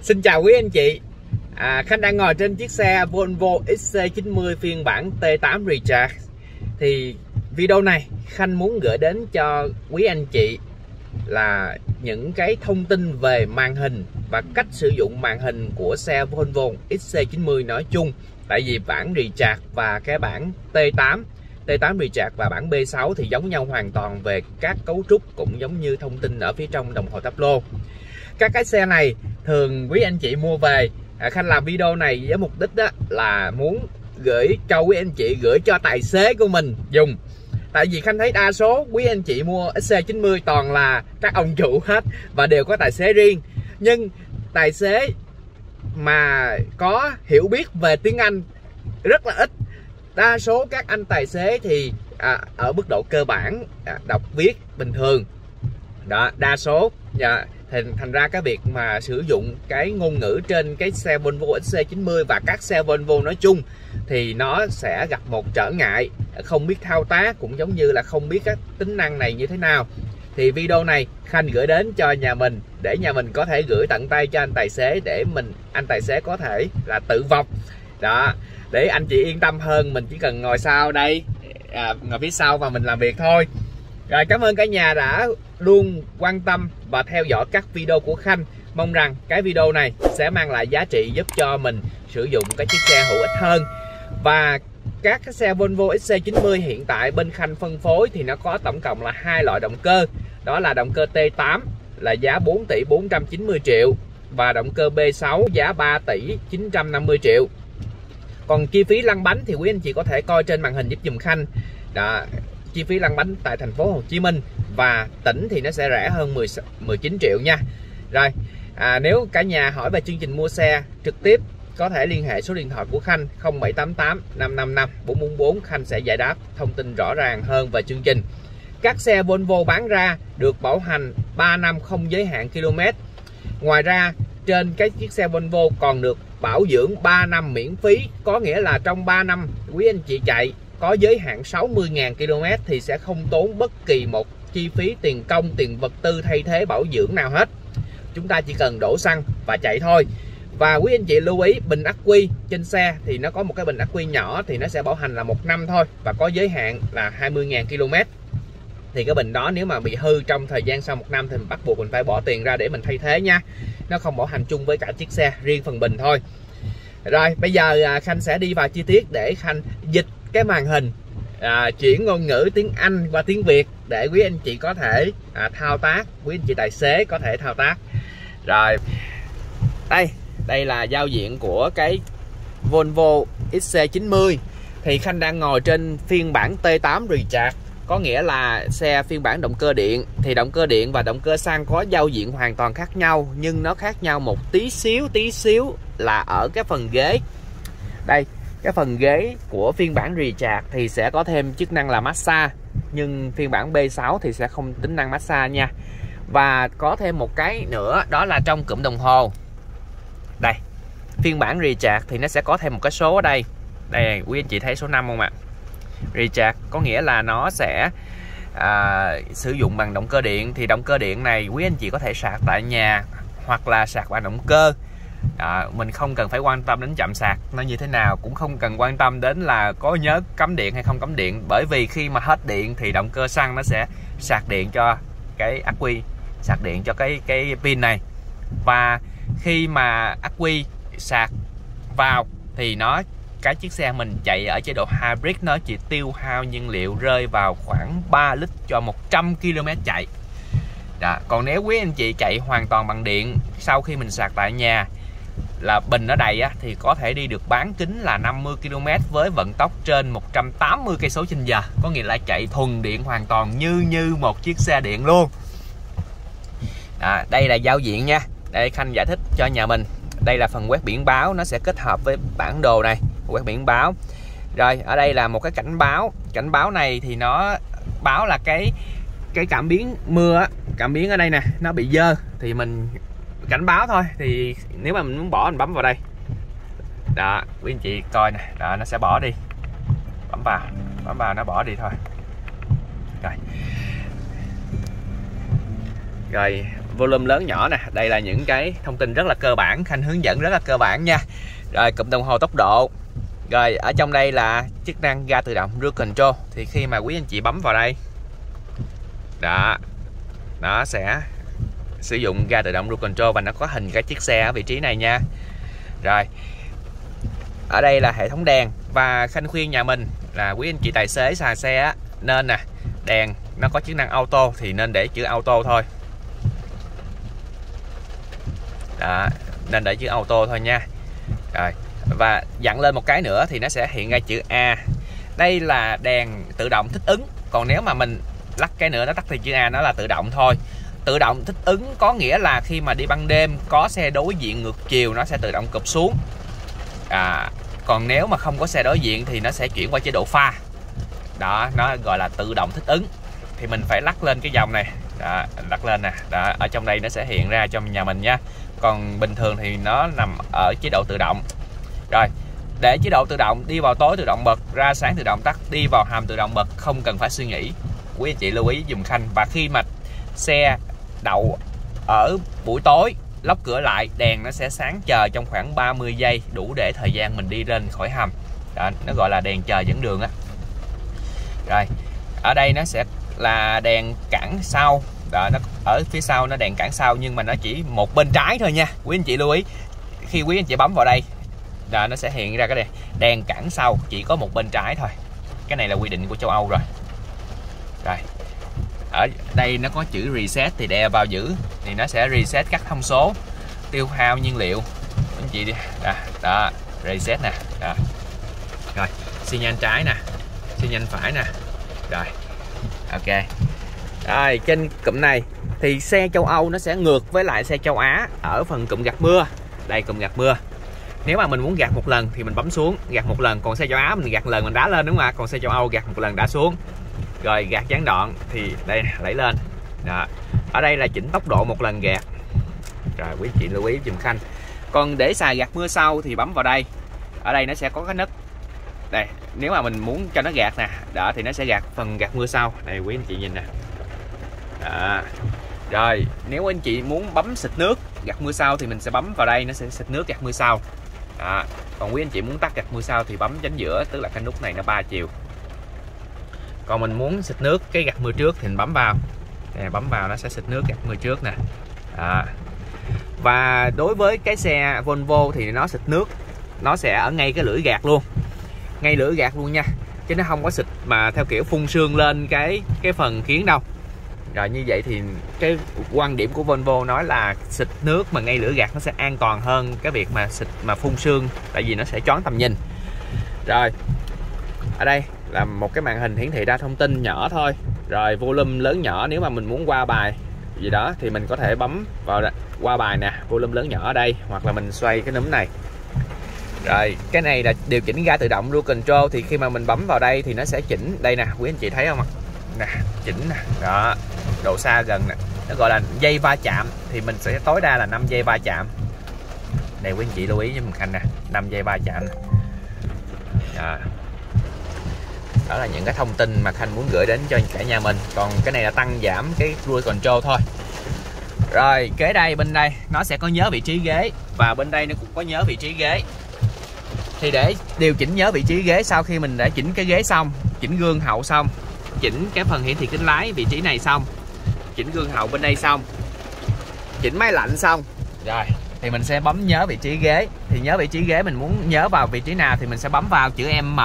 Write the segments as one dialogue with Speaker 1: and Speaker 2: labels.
Speaker 1: Xin chào quý anh chị. Khanh đang ngồi trên chiếc xe Volvo XC90 phiên bản T8 Recharge. Thì video này Khanh muốn gửi đến cho quý anh chị là những cái thông tin về màn hình và cách sử dụng màn hình của xe Volvo XC90 nói chung. Tại vì bản Recharge và cái bản T8 Recharge và bản B6 thì giống nhau hoàn toàn về các cấu trúc, cũng giống như thông tin ở phía trong đồng hồ táp lô. Các cái xe này thường quý anh chị mua về, Khanh làm video này với mục đích đó là muốn gửi cho quý anh chị, gửi cho tài xế của mình dùng. Tại vì Khanh thấy đa số quý anh chị mua XC90 toàn là các ông chủ hết và đều có tài xế riêng. Nhưng tài xế mà có hiểu biết về tiếng Anh rất là ít. Đa số các anh tài xế thì ở mức độ cơ bản, đọc viết bình thường đó, đa số thành ra cái việc mà sử dụng cái ngôn ngữ trên cái xe Volvo XC90 và các xe Volvo nói chung thì nó sẽ gặp một trở ngại, không biết thao tác, cũng giống như là không biết các tính năng này như thế nào. Thì video này Khanh gửi đến cho nhà mình để nhà mình có thể gửi tận tay cho anh tài xế, để anh tài xế có thể là tự vọc đó, để anh chị yên tâm hơn. Mình chỉ cần ngồi sau đây, ngồi phía sau và mình làm việc thôi. Rồi, cảm ơn cả nhà đã luôn quan tâm và theo dõi các video của Khanh. Mong rằng cái video này sẽ mang lại giá trị giúp cho mình sử dụng cái chiếc xe hữu ích hơn. Và các cái xe Volvo XC90 hiện tại bên Khanh phân phối thì nó có tổng cộng là hai loại động cơ. Đó là động cơ T8 là giá 4 tỷ 490 triệu và động cơ B6 giá 3 tỷ 950 triệu. Còn chi phí lăn bánh thì quý anh chị có thể coi trên màn hình giúp dùm Khanh. Đó, chi phí lăn bánh tại thành phố Hồ Chí Minh và tỉnh thì nó sẽ rẻ hơn 19 triệu nha. Rồi, nếu cả nhà hỏi về chương trình mua xe trực tiếp có thể liên hệ số điện thoại của Khanh 0788 555 444. Khanh sẽ giải đáp thông tin rõ ràng hơn về chương trình. Các xe Volvo bán ra được bảo hành 3 năm không giới hạn km. Ngoài ra trên cái chiếc xe Volvo còn được bảo dưỡng 3 năm miễn phí. Có nghĩa là trong 3 năm quý anh chị chạy có giới hạn 60.000 km thì sẽ không tốn bất kỳ một chi phí tiền công, tiền vật tư thay thế bảo dưỡng nào hết. Chúng ta chỉ cần đổ xăng và chạy thôi. Và quý anh chị lưu ý bình ắc quy trên xe thì nó có một cái bình ắc quy nhỏ thì nó sẽ bảo hành là 1 năm thôi và có giới hạn là 20.000 km. Thì cái bình đó nếu mà bị hư trong thời gian sau 1 năm thì mình bắt buộc mình phải bỏ tiền ra để mình thay thế nha. Nó không bảo hành chung với cả chiếc xe, riêng phần bình thôi. Rồi, bây giờ Khanh sẽ đi vào chi tiết để Khanh dịch cái màn hình, chuyển ngôn ngữ tiếng Anh qua tiếng Việt để quý anh chị có thể thao tác, quý anh chị tài xế có thể thao tác. Rồi, đây là giao diện của cái Volvo XC90. Thì Khanh đang ngồi trên phiên bản T8 Recharge, có nghĩa là xe phiên bản động cơ điện. Thì động cơ điện và động cơ xăng có giao diện hoàn toàn khác nhau, nhưng nó khác nhau một tí xíu là ở cái phần ghế. Đây, cái phần ghế của phiên bản Recharge thì sẽ có thêm chức năng là massage, nhưng phiên bản B6 thì sẽ không tính năng massage nha. Và có thêm một cái nữa, đó là trong cụm đồng hồ. Đây, phiên bản Recharge thì nó sẽ có thêm một cái số ở đây. Đây, quý anh chị thấy số 5 không ạ? Recharge có nghĩa là nó sẽ sử dụng bằng động cơ điện. Thì động cơ điện này quý anh chị có thể sạc tại nhà hoặc là sạc bằng động cơ. Mình không cần phải quan tâm đến chạm sạc nó như thế nào, cũng không cần quan tâm đến là có nhớ cắm điện hay không cắm điện, bởi vì khi mà hết điện thì động cơ xăng nó sẽ sạc điện cho cái ắc quy, sạc điện cho cái pin này. Và khi mà ắc quy sạc vào thì cái chiếc xe mình chạy ở chế độ hybrid nó chỉ tiêu hao nhiên liệu rơi vào khoảng 3 lít cho 100 km chạy. Đó. Còn nếu quý anh chị chạy hoàn toàn bằng điện, sau khi mình sạc tại nhà là bình nó đầy thì có thể đi được bán kính là 50 km với vận tốc trên 180 cây/h, có nghĩa là chạy thuần điện hoàn toàn như một chiếc xe điện luôn. Đây là giao diện nha. Để Khanh giải thích cho nhà mình. Đây là phần quét biển báo, nó sẽ kết hợp với bản đồ này, quét biển báo. Rồi, ở đây là một cái cảnh báo. Cảnh báo này thì nó báo là cái cảm biến mưa, cảm biến ở đây nè, nó bị dơ thì mình cảnh báo thôi. Thì nếu mà mình muốn bỏ mình bấm vào đây. Đó, quý anh chị coi nè, đó nó sẽ bỏ đi. Bấm vào nó bỏ đi thôi. Rồi, volume lớn nhỏ nè. Đây là những cái thông tin rất là cơ bản, Khanh hướng dẫn rất là cơ bản nha. Rồi cụm đồng hồ tốc độ. Rồi ở trong đây là chức năng ga tự động Cruise Control. Thì khi mà quý anh chị bấm vào đây đó, nó sẽ sử dụng ga tự động Cruise Control và nó có hình cái chiếc xe ở vị trí này nha. Rồi ở đây là hệ thống đèn, và Khanh khuyên nhà mình là quý anh chị tài xế xài xe á, nên nè, đèn nó có chức năng auto thì nên để chữ auto thôi. Đó, nên để chữ auto thôi nha. Rồi, và dặn lên một cái nữa thì nó sẽ hiện ra chữ A. Đây là đèn tự động thích ứng. Còn nếu mà mình lắc cái nữa nó tắt thì chữ A, nó là tự động thôi. Tự động thích ứng có nghĩa là khi mà đi ban đêm có xe đối diện ngược chiều nó sẽ tự động cụp xuống. Còn nếu mà không có xe đối diện thì nó sẽ chuyển qua chế độ pha. Đó, nó gọi là tự động thích ứng. Thì mình phải lắc lên cái dòng này. Đó, lắc lên nè. Đó, ở trong đây nó sẽ hiện ra trong nhà mình nha. Còn bình thường thì nó nằm ở chế độ tự động. Rồi, để chế độ tự động, đi vào tối tự động bật, ra sáng tự động tắt, đi vào hầm tự động bật, không cần phải suy nghĩ. Quý anh chị lưu ý dùm Khanh. Và khi mà xe đậu ở buổi tối, lóc cửa lại, đèn nó sẽ sáng chờ trong khoảng 30 giây, đủ để thời gian mình đi lên khỏi hầm. Đó, nó gọi là đèn chờ dẫn đường á. Rồi, ở đây nó sẽ là đèn cản sau. Đó, nó ở phía sau nó đèn cản sau, nhưng mà nó chỉ một bên trái thôi nha. Quý anh chị lưu ý, khi quý anh chị bấm vào đây, đó, nó sẽ hiện ra cái đèn cản sau chỉ có một bên trái thôi. Cái này là quy định của châu Âu rồi. Rồi, ở đây nó có chữ reset thì đè vào giữ thì nó sẽ reset các thông số, tiêu hao nhiên liệu. Anh chị đi, đó, reset nè. Đó. Rồi, xi nhan trái nè, xi nhan phải nè. Rồi, ok. Rồi, trên cụm này thì xe châu Âu nó sẽ ngược với lại xe châu Á ở phần cụm gạt mưa. Đây, cụm gạt mưa. Nếu mà mình muốn gạt một lần thì mình bấm xuống, gạt một lần. Còn xe châu Á mình gạt lần mình đá lên, đúng không ạ? Còn xe châu Âu gạt một lần đá xuống. Rồi gạt gián đoạn thì đây đẩy lên. Đó. Ở đây là chỉnh tốc độ một lần gạt. Rồi quý chị lưu ý dùm Khanh. Còn để xài gạt mưa sau thì bấm vào đây. Ở đây nó sẽ có cái nấc. Đây, nếu mà mình muốn cho nó gạt nè, đó thì nó sẽ gạt phần gạt mưa sau. Đây quý anh chị nhìn nè. Đó. Rồi, nếu anh chị muốn bấm xịt nước gạt mưa sau thì mình sẽ bấm vào đây, nó sẽ xịt nước gạt mưa sau. Đó. Còn quý anh chị muốn tắt gạt mưa sau thì bấm chánh giữa, tức là cái nút này nó 3 chiều. Còn mình muốn xịt nước cái gạt mưa trước thì mình bấm vào. Nè, bấm vào nó sẽ xịt nước gạt mưa trước nè. Đó. Và đối với cái xe Volvo thì nó xịt nước nó sẽ ở ngay cái lưỡi gạt luôn. Ngay lưỡi gạt luôn nha. Chứ nó không có xịt mà theo kiểu phun sương lên cái phần kiến đâu. Rồi như vậy thì cái quan điểm của Volvo nói là xịt nước mà ngay lưỡi gạt nó sẽ an toàn hơn cái việc mà xịt mà phun sương, tại vì nó sẽ choáng tầm nhìn. Rồi, ở đây là một cái màn hình hiển thị ra thông tin nhỏ thôi. Rồi volume lớn nhỏ, nếu mà mình muốn qua bài gì đó thì mình có thể bấm vào qua bài nè, volume lớn nhỏ ở đây, hoặc là mình xoay cái núm này. Rồi cái này là điều chỉnh ga tự động Cruise Control, thì khi mà mình bấm vào đây thì nó sẽ chỉnh. Đây nè, quý anh chị thấy không ạ? Nè, chỉnh nè. Đó, độ xa gần nè. Nó gọi là dây va chạm, thì mình sẽ tối đa là 5 dây va chạm. Đây quý anh chị lưu ý với mình Khanh nè, 5 dây va chạm nè. Đó. Đó là những cái thông tin mà Khanh muốn gửi đến cho cả nhà mình. Còn cái này là tăng giảm cái Cruise Control thôi. Rồi kế đây, bên đây nó sẽ có nhớ vị trí ghế, và bên đây nó cũng có nhớ vị trí ghế. Thì để điều chỉnh nhớ vị trí ghế, sau khi mình đã chỉnh cái ghế xong, chỉnh gương hậu xong, chỉnh cái phần hiển thị kính lái vị trí này xong, chỉnh gương hậu bên đây xong, chỉnh máy lạnh xong, rồi thì mình sẽ bấm nhớ vị trí ghế. Thì nhớ vị trí ghế mình muốn nhớ vào vị trí nào thì mình sẽ bấm vào chữ M,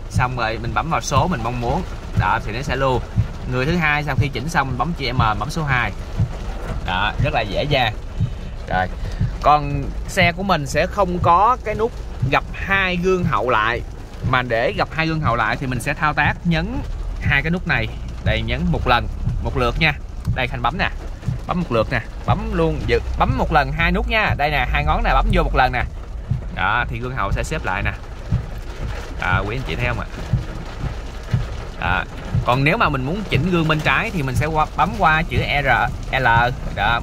Speaker 1: xong rồi mình bấm vào số mình mong muốn. Đó thì nó sẽ lưu. Người thứ hai sau khi chỉnh xong mình bấm chữ M, bấm số 2. Đó, rất là dễ dàng. Rồi, còn xe của mình sẽ không có cái nút gập hai gương hậu lại, mà để gập hai gương hậu lại thì mình sẽ thao tác nhấn hai cái nút này. Đây, nhấn một lần, một lượt nha. Đây Khanh bấm nè, bấm một lượt nè, bấm luôn, bấm một lần hai nút nha. Đây nè, hai ngón này bấm vô một lần nè. Đó thì gương hậu sẽ xếp lại nè. Quý anh chị thấy không ạ? Còn nếu mà mình muốn chỉnh gương bên trái thì mình sẽ bấm qua chữ R, L. Đó,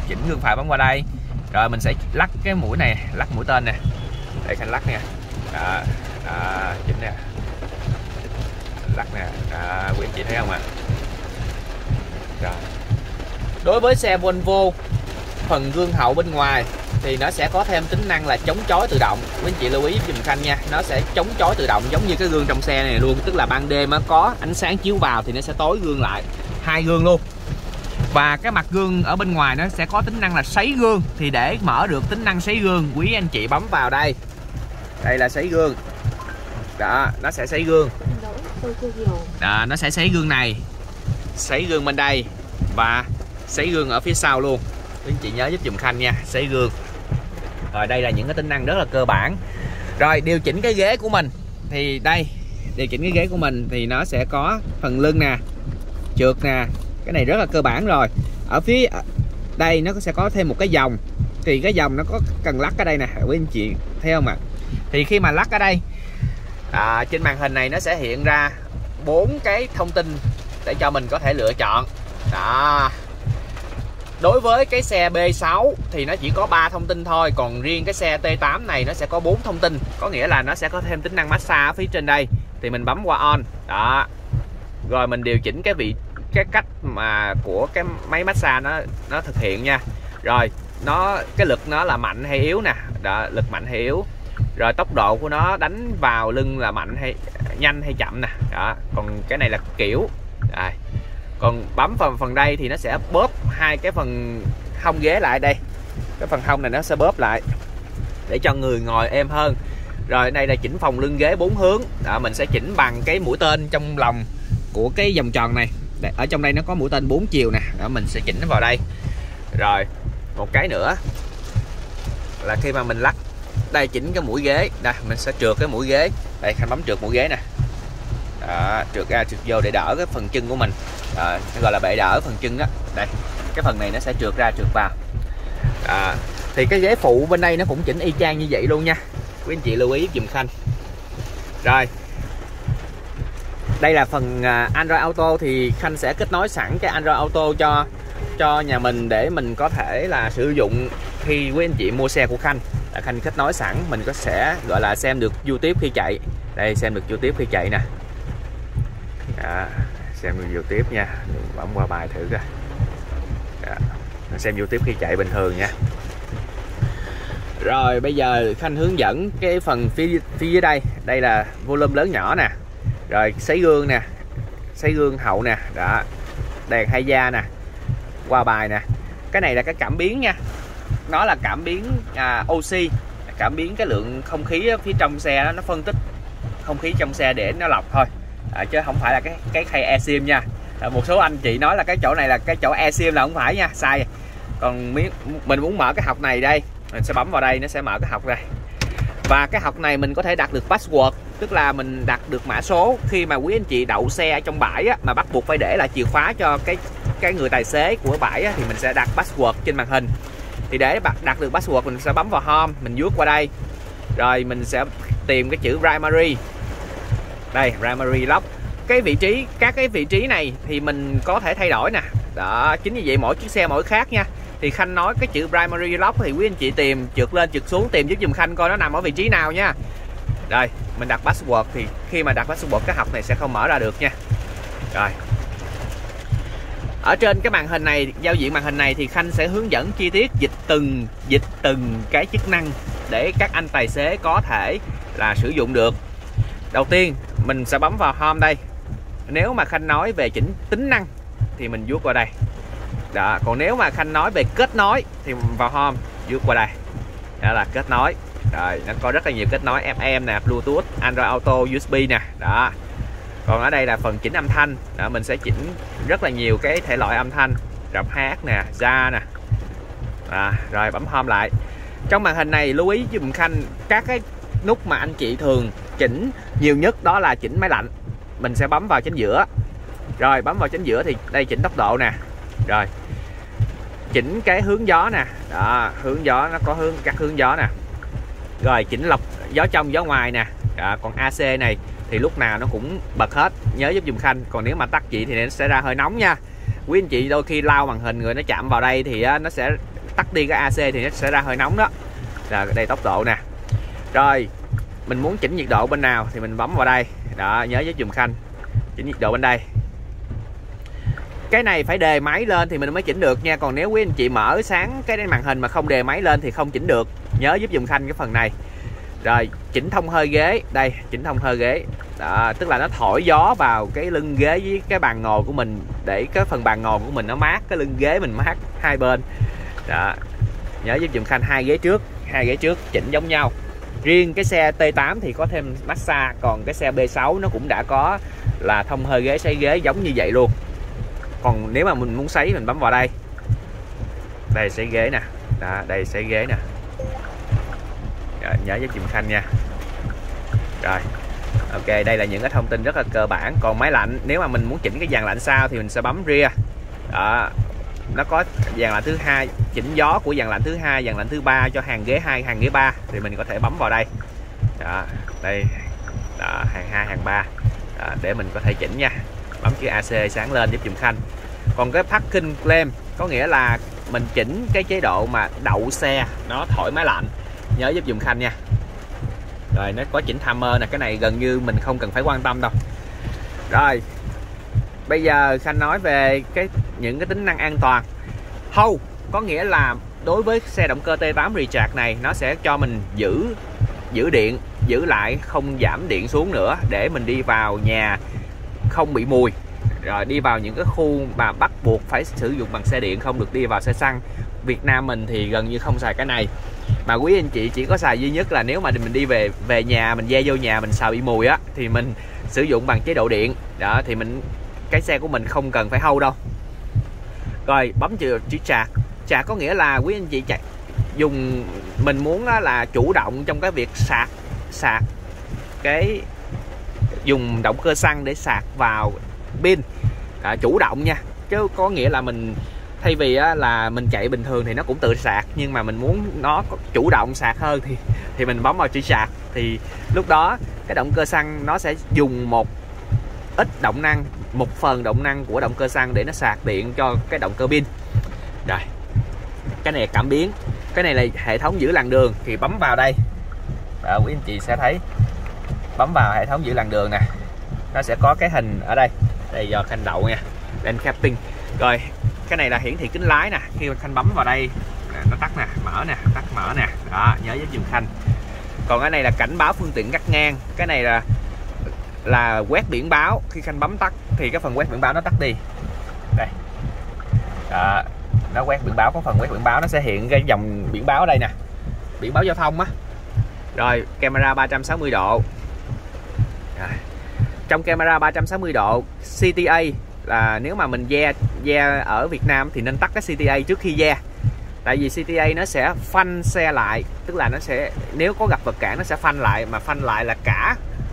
Speaker 1: chỉnh gương phải bấm qua đây. Rồi mình sẽ lắc cái mũi này, lắc mũi tên nè. Để Khanh lắc nha. Chỉnh nè, lắc nè. Quý anh chị thấy không ạ? Rồi, Đối với xe Volvo, phần gương hậu bên ngoài thì nó sẽ có thêm tính năng là chống chói tự động. Quý anh chị lưu ý giùm Khanh nha, nó sẽ chống chói tự động giống như cái gương trong xe này luôn, tức là ban đêm có ánh sáng chiếu vào thì nó sẽ tối gương lại, 2 gương luôn. Và cái mặt gương ở bên ngoài nó sẽ có tính năng là sấy gương, thì để mở được tính năng sấy gương, quý anh chị bấm vào đây. Đây là sấy gương. Đó, nó sẽ sấy gương. Đó, nó sẽ sấy gương này, sấy gương bên đây và sấy gương ở phía sau luôn. Quý anh chị nhớ giúp dùm Khanh nha, sấy gương. Rồi đây là những cái tính năng rất là cơ bản. Rồi điều chỉnh cái ghế của mình thì đây, điều chỉnh cái ghế của mình thì nó sẽ có phần lưng nè, trượt nè, cái này rất là cơ bản rồi. Ở phía đây nó sẽ có thêm một cái vòng, thì cái vòng nó có cần lắc ở đây nè, quý anh chị thấy không ạ? Thì khi mà lắc ở đây, trên màn hình này nó sẽ hiện ra 4 cái thông tin để cho mình có thể lựa chọn. Đó. Đối với cái xe B6 thì nó chỉ có 3 thông tin thôi, còn riêng cái xe T8 này nó sẽ có 4 thông tin, có nghĩa là nó sẽ có thêm tính năng massage ở phía trên đây. Thì mình bấm qua on. Đó. Rồi mình điều chỉnh cái cách mà của cái máy massage nó thực hiện nha. Rồi cái lực nó là mạnh hay yếu nè. Đó, lực mạnh hay yếu. Rồi tốc độ của nó đánh vào lưng là mạnh hay nhanh hay chậm nè. Đó, còn cái này là kiểu. Đây. Còn bấm vào phần đây thì nó sẽ bóp hai cái phần hông ghế lại đây. Cái phần hông này nó sẽ bóp lại để cho người ngồi êm hơn. Rồi đây là chỉnh phòng lưng ghế 4 hướng. Đó, mình sẽ chỉnh bằng cái mũi tên trong lòng của cái vòng tròn này. Ở trong đây nó có mũi tên 4 chiều nè. Đó, mình sẽ chỉnh nó vào đây. Rồi một cái nữa là khi mà mình lắc đây, chỉnh cái mũi ghế. Đây mình sẽ trượt cái mũi ghế. Đây Khanh bấm trượt mũi ghế nè. Đó, trượt ra trượt vô để đỡ cái phần chân của mình. Nó gọi là bệ đỡ phần chân đó. Đây cái phần này nó sẽ trượt ra trượt vào. Thì cái ghế phụ bên đây nó cũng chỉnh y chang như vậy luôn nha, quý anh chị lưu ý dùm Khanh. Rồi đây là phần Android Auto, thì Khanh sẽ kết nối sẵn cái Android Auto cho nhà mình để mình có thể là sử dụng khi quý anh chị mua xe của Khanh. Khanh kết nối sẵn, mình có sẽ gọi là xem được YouTube khi chạy. Đây xem được YouTube khi chạy nè. Đó, xem được YouTube nha, bấm qua bài thử coi. Đó, xem YouTube khi chạy bình thường nha. Rồi bây giờ Khanh hướng dẫn cái phần phía dưới đây. Đây là volume lớn nhỏ nè. Rồi sấy gương nè, sấy gương hậu nè. Đó, đèn hai da nè, qua bài nè. Cái này là cái cảm biến nha. Nó là cảm biến oxy, cảm biến cái lượng không khí ở phía trong xe đó, nó phân tích không khí trong xe để nó lọc thôi. Chứ không phải là cái khay eSIM nha. Một số anh chị nói là cái chỗ này là cái chỗ eSIM là không phải nha, sai. Còn mình muốn mở cái học này đây, mình sẽ bấm vào đây, nó sẽ mở cái học đây. Và cái học này mình có thể đặt được password, tức là mình đặt được mã số. Khi mà quý anh chị đậu xe ở trong bãi á, mà bắt buộc phải để lại chìa khóa cho cái người tài xế của bãi á, thì mình sẽ đặt password trên màn hình. Thì để đặt được password mình sẽ bấm vào home, mình vuốt qua đây. Rồi mình sẽ tìm cái chữ primary. Đây, primary lock. Các cái vị trí này thì mình có thể thay đổi nè. Đó, chính vì vậy mỗi chiếc xe mỗi khác nha. Thì Khanh nói cái chữ primary lock thì quý anh chị tìm trượt lên trượt xuống, tìm giúp dùm Khanh coi nó nằm ở vị trí nào nha. Rồi, mình đặt password thì khi mà đặt password cái học này sẽ không mở ra được nha. Rồi. Ở trên cái màn hình này, giao diện màn hình này thì Khanh sẽ hướng dẫn chi tiết dịch từng cái chức năng để các anh tài xế có thể là sử dụng được. Đầu tiên mình sẽ bấm vào home đây. Nếu mà Khanh nói về chỉnh tính năng thì mình vuốt qua đây. Đó, còn nếu mà Khanh nói về kết nối thì vào home, vuốt qua đây. Đó là kết nối. Rồi, nó có rất là nhiều kết nối FM nè, Bluetooth, Android Auto, USB nè. Đó. Còn ở đây là phần chỉnh âm thanh. Đó, mình sẽ chỉnh rất là nhiều cái thể loại âm thanh, rập hát nè, ra nè. Rồi bấm home lại. Trong màn hình này lưu ý dùm Khanh các cái nút mà anh chị thường chỉnh nhiều nhất đó là chỉnh máy lạnh. Mình sẽ bấm vào chính giữa. Rồi bấm vào chính giữa thì đây chỉnh tốc độ nè. Rồi chỉnh cái hướng gió nè. Đó, hướng gió nó có các hướng gió nè. Rồi chỉnh lọc gió trong gió ngoài nè. Đó, còn AC này thì lúc nào nó cũng bật hết, nhớ giúp dùm Khanh. Còn nếu mà tắt chị thì nó sẽ ra hơi nóng nha. Quý anh chị đôi khi lao màn hình người nó chạm vào đây thì nó sẽ tắt đi cái AC thì nó sẽ ra hơi nóng đó. Rồi đây tốc độ nè. Rồi mình muốn chỉnh nhiệt độ bên nào thì mình bấm vào đây. Đó, nhớ giúp dùm Khanh chỉnh nhiệt độ bên đây. Cái này phải đề máy lên thì mình mới chỉnh được nha. Còn nếu quý anh chị mở sáng cái màn hình mà không đề máy lên thì không chỉnh được. Nhớ giúp dùm Khanh cái phần này. Rồi chỉnh thông hơi ghế. Đây, chỉnh thông hơi ghế đó, tức là nó thổi gió vào cái lưng ghế với cái bàn ngồi của mình, để cái phần bàn ngồi của mình nó mát, cái lưng ghế mình mát hai bên đó. Nhớ giúp dùm Khanh hai ghế trước chỉnh giống nhau. Riêng cái xe T8 thì có thêm massage, còn cái xe B6 nó cũng đã có là thông hơi ghế, sấy ghế giống như vậy luôn. Còn nếu mà mình muốn sấy mình bấm vào đây. Đây sấy ghế nè. Đó, đây sấy ghế nè. Rồi, nhớ giúp dùm Khanh nha. Rồi. Ok, đây là những cái thông tin rất là cơ bản. Còn máy lạnh, nếu mà mình muốn chỉnh cái dàn lạnh sau thì mình sẽ bấm rear. Đó. Nó có dàn lạnh thứ hai, chỉnh gió của dàn lạnh thứ hai, dàn lạnh thứ ba cho hàng ghế 2, hàng ghế 3 thì mình có thể bấm vào đây. Đó, đây. Đó, hàng 2, hàng 3. Đó, để mình có thể chỉnh nha. Bấm chữ AC sáng lên giúp dùm Khanh. Còn cái parking claim có nghĩa là mình chỉnh cái chế độ mà đậu xe nó thổi máy lạnh. Nhớ giúp dùm Khanh nha. Rồi nó có chỉnh timer nè, cái này gần như mình không cần phải quan tâm đâu. Rồi bây giờ Khanh nói về những cái tính năng an toàn. Hold có nghĩa là đối với xe động cơ T8 Recharge này nó sẽ cho mình giữ điện, giữ lại không giảm điện xuống nữa để mình đi vào nhà không bị mùi. Rồi đi vào những cái khu mà bắt buộc phải sử dụng bằng xe điện, không được đi vào xe xăng. Việt Nam mình thì gần như không xài cái này. Mà quý anh chị chỉ có xài duy nhất là nếu mà mình đi về nhà, mình ve vô nhà mình sợ bị mùi á thì mình sử dụng bằng chế độ điện. Đó thì cái xe của mình không cần phải hold đâu. Rồi bấm chữ sạc có nghĩa là quý anh chị dùng, mình muốn là chủ động trong cái việc sạc cái dùng động cơ xăng để sạc vào pin, chủ động nha, chứ có nghĩa là mình thay vì là mình chạy bình thường thì nó cũng tự sạc, nhưng mà mình muốn nó chủ động sạc hơn thì mình bấm vào chữ sạc, thì lúc đó cái động cơ xăng nó sẽ dùng một phần động năng của động cơ xăng để nó sạc điện cho cái động cơ pin. Rồi cái này là cảm biến, cái này là hệ thống giữ làn đường, thì bấm vào đây đó, quý anh chị sẽ thấy bấm vào hệ thống giữ làn đường nè, nó sẽ có cái hình ở đây do Khanh đậu nha, lane keeping. Rồi cái này là hiển thị kính lái nè, khi mà Khanh bấm vào đây nó tắt nè, mở nè, tắt mở nè, đó nhớ giúp dùm Khanh. Còn cái này là cảnh báo phương tiện cắt ngang, cái này là quét biển báo, khi Khanh bấm tắt thì cái phần quét biển báo nó tắt đi. Đây đó, nó quét biển báo, có phần quét biển báo nó sẽ hiện cái dòng biển báo ở đây nè, biển báo giao thông á. Rồi camera 360 độ. Rồi. Trong camera 360 độ CTA là nếu mà mình ve ở Việt Nam thì nên tắt cái CTA trước khi ve, tại vì CTA nó sẽ phanh xe lại, tức là nó sẽ, nếu có gặp vật cản nó sẽ phanh lại, mà phanh lại là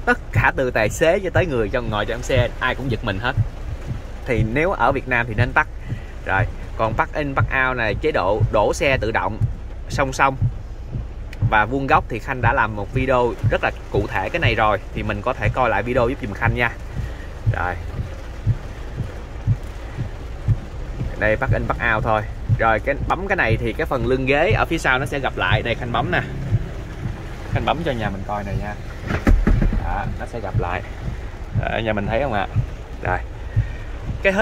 Speaker 1: tất cả từ tài xế cho tới người ngồi trong xe ai cũng giật mình hết, thì nếu ở Việt Nam thì nên tắt. Rồi còn park in park out này, chế độ đổ xe tự động song song và vuông góc thì Khanh đã làm một video rất là cụ thể cái này rồi, thì mình có thể coi lại video giúp dùm Khanh nha. Rồi đây park in park out thôi. Rồi bấm cái này thì cái phần lưng ghế ở phía sau nó sẽ gặp lại. Đây Khanh bấm nè, Khanh bấm cho nhà mình coi này nha. Đó, nó sẽ gặp lại. Ở nhà mình thấy không ạ? Rồi cái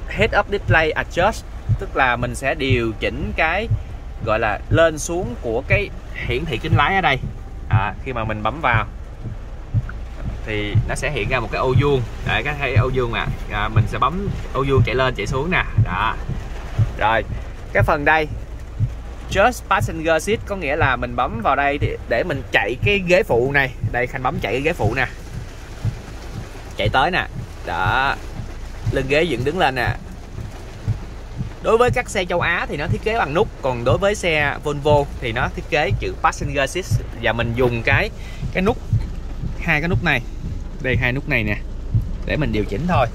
Speaker 1: head up display adjust, tức là mình sẽ điều chỉnh cái gọi là lên xuống của cái hiển thị kính lái ở đây. Khi mà mình bấm vào thì nó sẽ hiện ra một cái ô vuông. Đấy, cái thấy ô vuông mình sẽ bấm ô vuông chạy lên chạy xuống nè. Đó. Rồi cái phần đây just passenger seat, có nghĩa là mình bấm vào đây để mình chạy cái ghế phụ này. Đây Khanh bấm chạy cái ghế phụ nè, chạy tới nè. Đó, lưng ghế dựng đứng lên nè. Đối với các xe châu Á thì nó thiết kế bằng nút, còn đối với xe Volvo thì nó thiết kế chữ passenger seat, và mình dùng cái nút, hai cái nút này, đây hai nút này nè, để mình điều chỉnh thôi.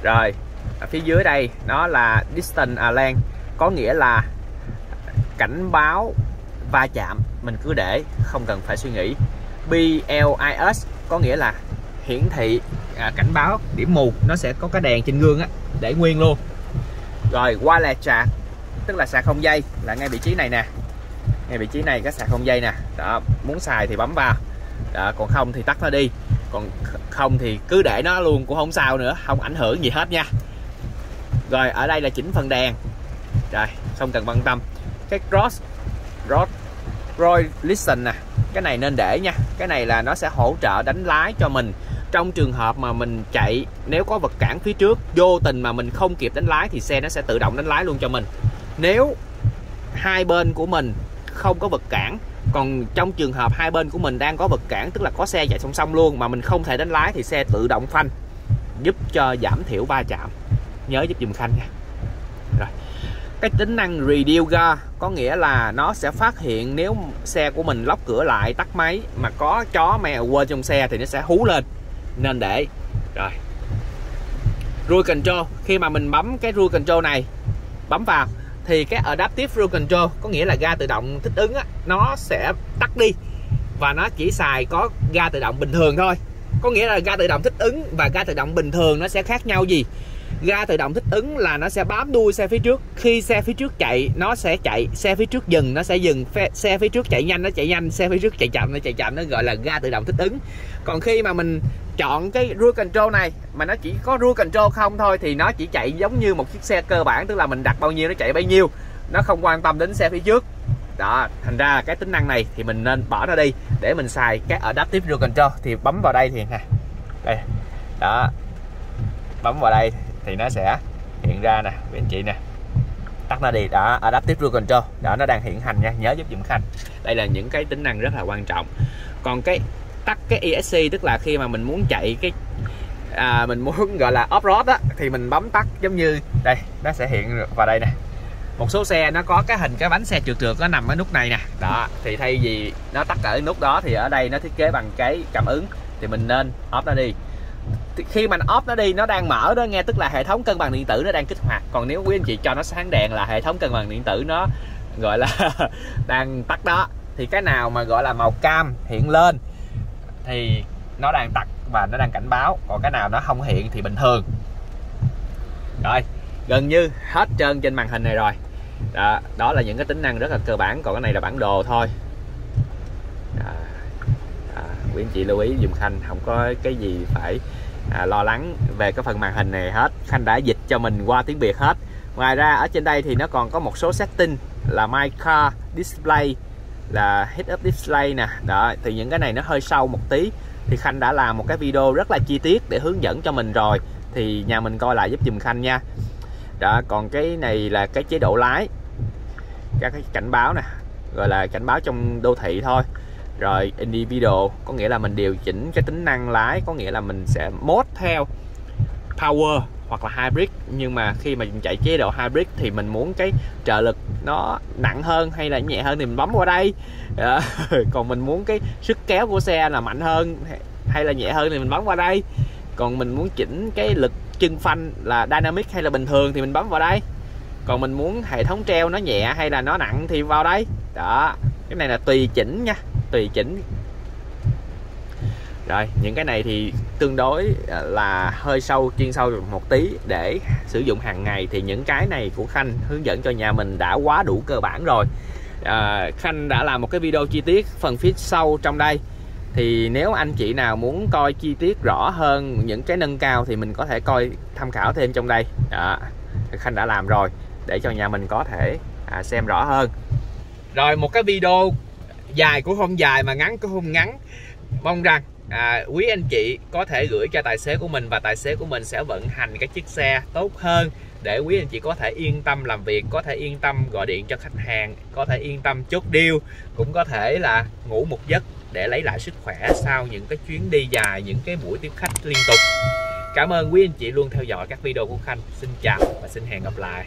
Speaker 1: Rồi ở phía dưới đây nó là distance alert, có nghĩa là cảnh báo va chạm, mình cứ để không cần phải suy nghĩ. BLIS có nghĩa là hiển thị cảnh báo điểm mù, nó sẽ có cái đèn trên gương á, để nguyên luôn. Rồi wireless charge, tức là sạc không dây, là ngay vị trí này nè, ngay vị trí này cái sạc không dây nè. Đó, muốn xài thì bấm vào. Đó, còn không thì tắt nó đi, còn không thì cứ để nó luôn cũng không sao nữa, không ảnh hưởng gì hết nha. Rồi ở đây là chỉnh phần đèn. Rồi không cần quan tâm. Cái cross rod Roy Listen nè, cái này nên để nha. Cái này là nó sẽ hỗ trợ đánh lái cho mình trong trường hợp mà mình chạy, nếu có vật cản phía trước vô tình mà mình không kịp đánh lái thì xe nó sẽ tự động đánh lái luôn cho mình. Nếu hai bên của mình không có vật cản, còn trong trường hợp hai bên của mình đang có vật cản, tức là có xe chạy song song luôn mà mình không thể đánh lái thì xe tự động phanh, giúp cho giảm thiểu va chạm. Nhớ giúp dùm Khanh nha. Rồi cái tính năng reduce ga có nghĩa là nó sẽ phát hiện nếu xe của mình lóc cửa lại, tắt máy mà có chó mèo quên trong xe thì nó sẽ hú lên, nên để. Rồi Cruise Control, khi mà mình bấm cái Cruise Control này, bấm vào thì cái Adaptive Cruise Control có nghĩa là ga tự động thích ứng á, nó sẽ tắt đi và nó chỉ xài có ga tự động bình thường thôi. Có nghĩa là ga tự động thích ứng và ga tự động bình thường nó sẽ khác nhau gì? Ga tự động thích ứng là nó sẽ bám đuôi xe phía trước. Khi xe phía trước chạy nó sẽ chạy, xe phía trước dừng nó sẽ dừng, xe phía trước chạy nhanh nó chạy nhanh, xe phía trước chạy chậm nó chạy chậm, nó gọi là ga tự động thích ứng. Còn khi mà mình chọn cái Cruise Control này mà nó chỉ có Cruise Control không thôi thì nó chỉ chạy giống như một chiếc xe cơ bản, tức là mình đặt bao nhiêu nó chạy bấy nhiêu, nó không quan tâm đến xe phía trước. Đó, thành ra cái tính năng này thì mình nên bỏ nó đi để mình xài cái Adaptive Cruise Control. Thì bấm vào đây thì nè, đây đó, bấm vào đây thì nó sẽ hiện ra nè quý anh chị nè, tắt nó đi đó, Adaptive Cruise Control đó, nó đang hiện hành nha, nhớ giúp dùm Khanh. Đây là những cái tính năng rất là quan trọng. Còn cái tắt cái ESC tức là khi mà mình muốn chạy cái mình muốn gọi là off-road á thì mình bấm tắt, giống như đây nó sẽ hiện vào đây nè. Một số xe nó có cái hình cái bánh xe trượt nó nằm ở nút này nè, đó thì thay vì nó tắt ở nút đó thì ở đây nó thiết kế bằng cái cảm ứng thì mình nên off nó đi. Khi mà off nó đi nó đang mở đó nghe, tức là hệ thống cân bằng điện tử nó đang kích hoạt. Còn nếu quý anh chị cho nó sáng đèn là hệ thống cân bằng điện tử nó gọi là đang tắt đó. Thì cái nào mà gọi là màu cam hiện lên thì nó đang tắt và nó đang cảnh báo, còn cái nào nó không hiện thì bình thường. Rồi gần như hết trơn trên màn hình này rồi. Đó là những cái tính năng rất là cơ bản. Còn cái này là bản đồ thôi. Quý anh chị lưu ý dùm Khanh, không có cái gì phải lo lắng về cái phần màn hình này hết. Khanh đã dịch cho mình qua tiếng Việt hết. Ngoài ra ở trên đây thì nó còn có một số setting là My Car Display, là Head Up Display nè. Đó thì những cái này nó hơi sâu một tí, thì Khanh đã làm một cái video rất là chi tiết để hướng dẫn cho mình rồi, thì nhà mình coi lại giúp dùm Khanh nha. Đó, còn cái này là cái chế độ lái, các cái cảnh báo nè, gọi là cảnh báo trong đô thị thôi. Rồi individual có nghĩa là mình điều chỉnh cái tính năng lái, có nghĩa là mình sẽ mode theo power hoặc là hybrid. Nhưng mà khi mà mình chạy chế độ hybrid thì mình muốn cái trợ lực nó nặng hơn hay là nhẹ hơn thì mình bấm vào đây. Còn mình muốn cái sức kéo của xe là mạnh hơn hay là nhẹ hơn thì mình bấm vào đây. Còn mình muốn chỉnh cái lực chân phanh là dynamic hay là bình thường thì mình bấm vào đây. Còn mình muốn hệ thống treo nó nhẹ hay là nó nặng thì vào đây. Đó, cái này là tùy chỉnh nha, tùy chỉnh. Rồi những cái này thì tương đối là hơi sâu, chuyên sâu một tí để sử dụng hàng ngày. Thì những cái này của Khanh hướng dẫn cho nhà mình đã quá đủ cơ bản rồi. Khanh đã làm một cái video chi tiết phần phía sau trong đây. Thì nếu anh chị nào muốn coi chi tiết rõ hơn những cái nâng cao thì mình có thể coi tham khảo thêm trong đây. Đó, Khanh đã làm rồi để cho nhà mình có thể xem rõ hơn. Rồi một cái video dài cũng không dài mà ngắn cũng không ngắn. Mong rằng quý anh chị có thể gửi cho tài xế của mình và tài xế của mình sẽ vận hành cái chiếc xe tốt hơn, để quý anh chị có thể yên tâm làm việc, có thể yên tâm gọi điện cho khách hàng, có thể yên tâm chốt deal, cũng có thể là ngủ một giấc để lấy lại sức khỏe sau những cái chuyến đi dài, những cái buổi tiếp khách liên tục. Cảm ơn quý anh chị luôn theo dõi các video của Khanh. Xin chào và xin hẹn gặp lại.